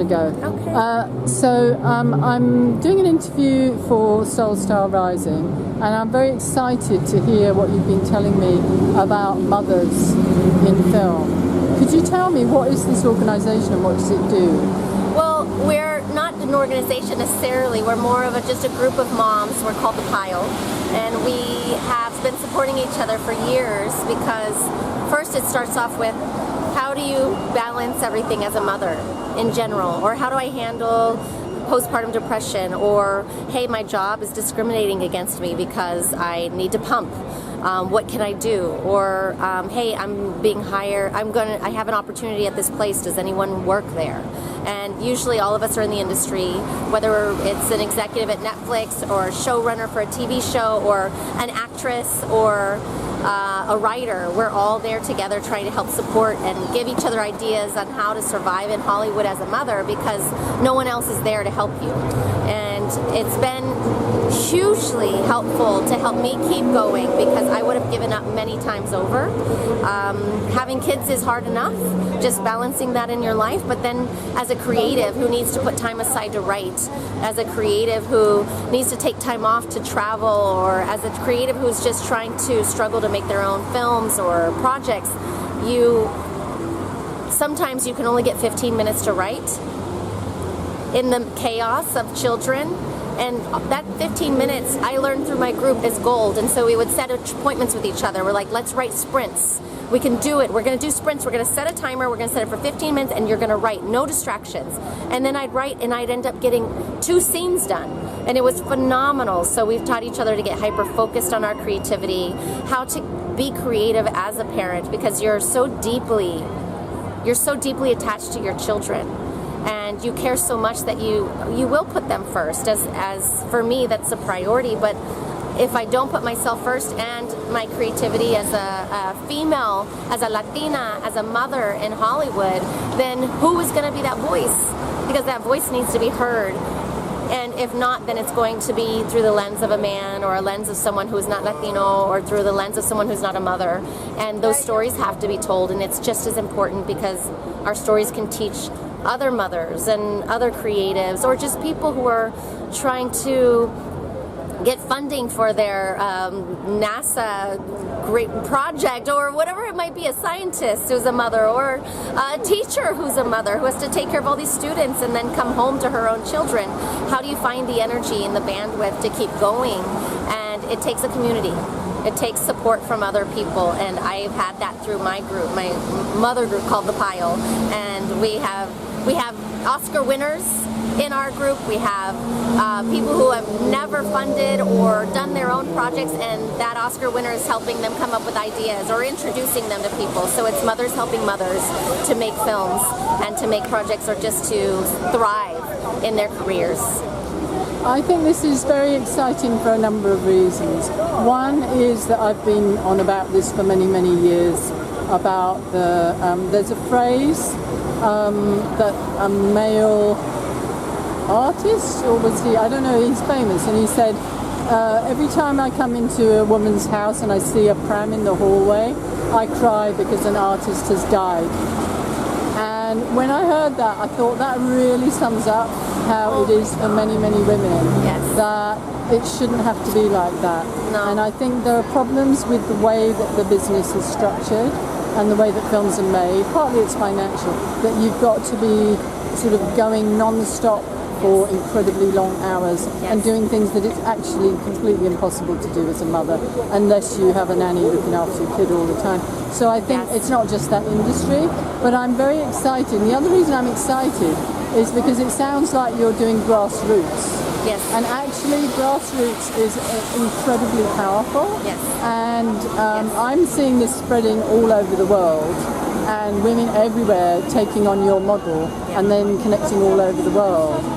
Ago. Okay. I'm doing an interview for Soul Star Rising, and I'm very excited to hear what you've been telling me about mothers in film. Could you tell me, what is this organisation and what does it do? Well, we're not an organization necessarily. We're more of just a group of moms. We're called The Pile, and we have been supporting each other for years because first it starts off with, how do you balance everything as a mother in general? Or how do I handle postpartum depression? Or, hey, my job is discriminating against me because I need to pump. What can I do? Or, hey, I'm being hired. I have an opportunity at this place. Does anyone work there? And usually all of us are in the industry, whether it's an executive at Netflix or a showrunner for a TV show or an actress or a writer. We're all there together trying to help support and give each other ideas on how to survive in Hollywood as a mother, because no one else is there to help you. And it's been hugely helpful to help me keep going, because I would have given up many times over. Having kids is hard enough, just balancing that in your life, but then as a creative who needs to put time aside to write, as a creative who needs to take time off to travel, or as a creative who's just trying to struggle to make their own films or projects, sometimes you can only get 15 minutes to write in the chaos of children. And that 15 minutes I learned through my group is gold. And so we would set appointments with each other. We're like, let's write sprints. We can do it. We're going to do sprints. We're going to set a timer. We're going to set it for 15 minutes, and you're going to write. No distractions. And then I'd write, and I'd end up getting 2 scenes done. And it was phenomenal. So we've taught each other to get hyper-focused on our creativity, how to be creative as a parent, because you're so deeply attached to your children. And you care so much that you will put them first. As for me, that's a priority. But if I don't put myself first and my creativity as a female, as a Latina, as a mother in Hollywood, then who is going to be that voice? Because that voice needs to be heard. And if not, then it's going to be through the lens of a man, or a lens of someone who is not Latino, or through the lens of someone who's not a mother. And those stories have to be told, and it's just as important, because our stories can teach other mothers and other creatives, or just people who are trying to get funding for their NASA great project, or whatever it might be, a scientist who's a mother, or a teacher who's a mother who has to take care of all these students and then come home to her own children. How do you find the energy and the bandwidth to keep going? And it takes a community. It takes support from other people, and I've had that through my group, my mother group called The Pile, and we have Oscar winners in our group. We have people who have never funded or done their own projects, and that Oscar winner is helping them come up with ideas or introducing them to people. So it's mothers helping mothers to make films and to make projects, or just to thrive in their careers. I think this is very exciting for a number of reasons. One is that I've been on about this for many, many years, about there's a phrase that a male artist, or was he, I don't know, he's famous, and he said, every time I come into a woman's house and I see a pram in the hallway, I cry because an artist has died. And when I heard that, I thought that really sums up how it is for many, many women. Yes. That it shouldn't have to be like that. No. And I think there are problems with the way that the business is structured and the way that films are made. Partly it's financial, that you've got to be sort of going non-stop for incredibly long hours, and doing things that it's actually completely impossible to do as a mother unless you have a nanny looking after your kid all the time. So I think it's not just that industry, but I'm very excited. And the other reason I'm excited is because it sounds like you're doing grassroots. Yes. And actually grassroots is incredibly powerful. Yes. And I'm seeing this spreading all over the world, and women everywhere taking on your model and then connecting all over the world.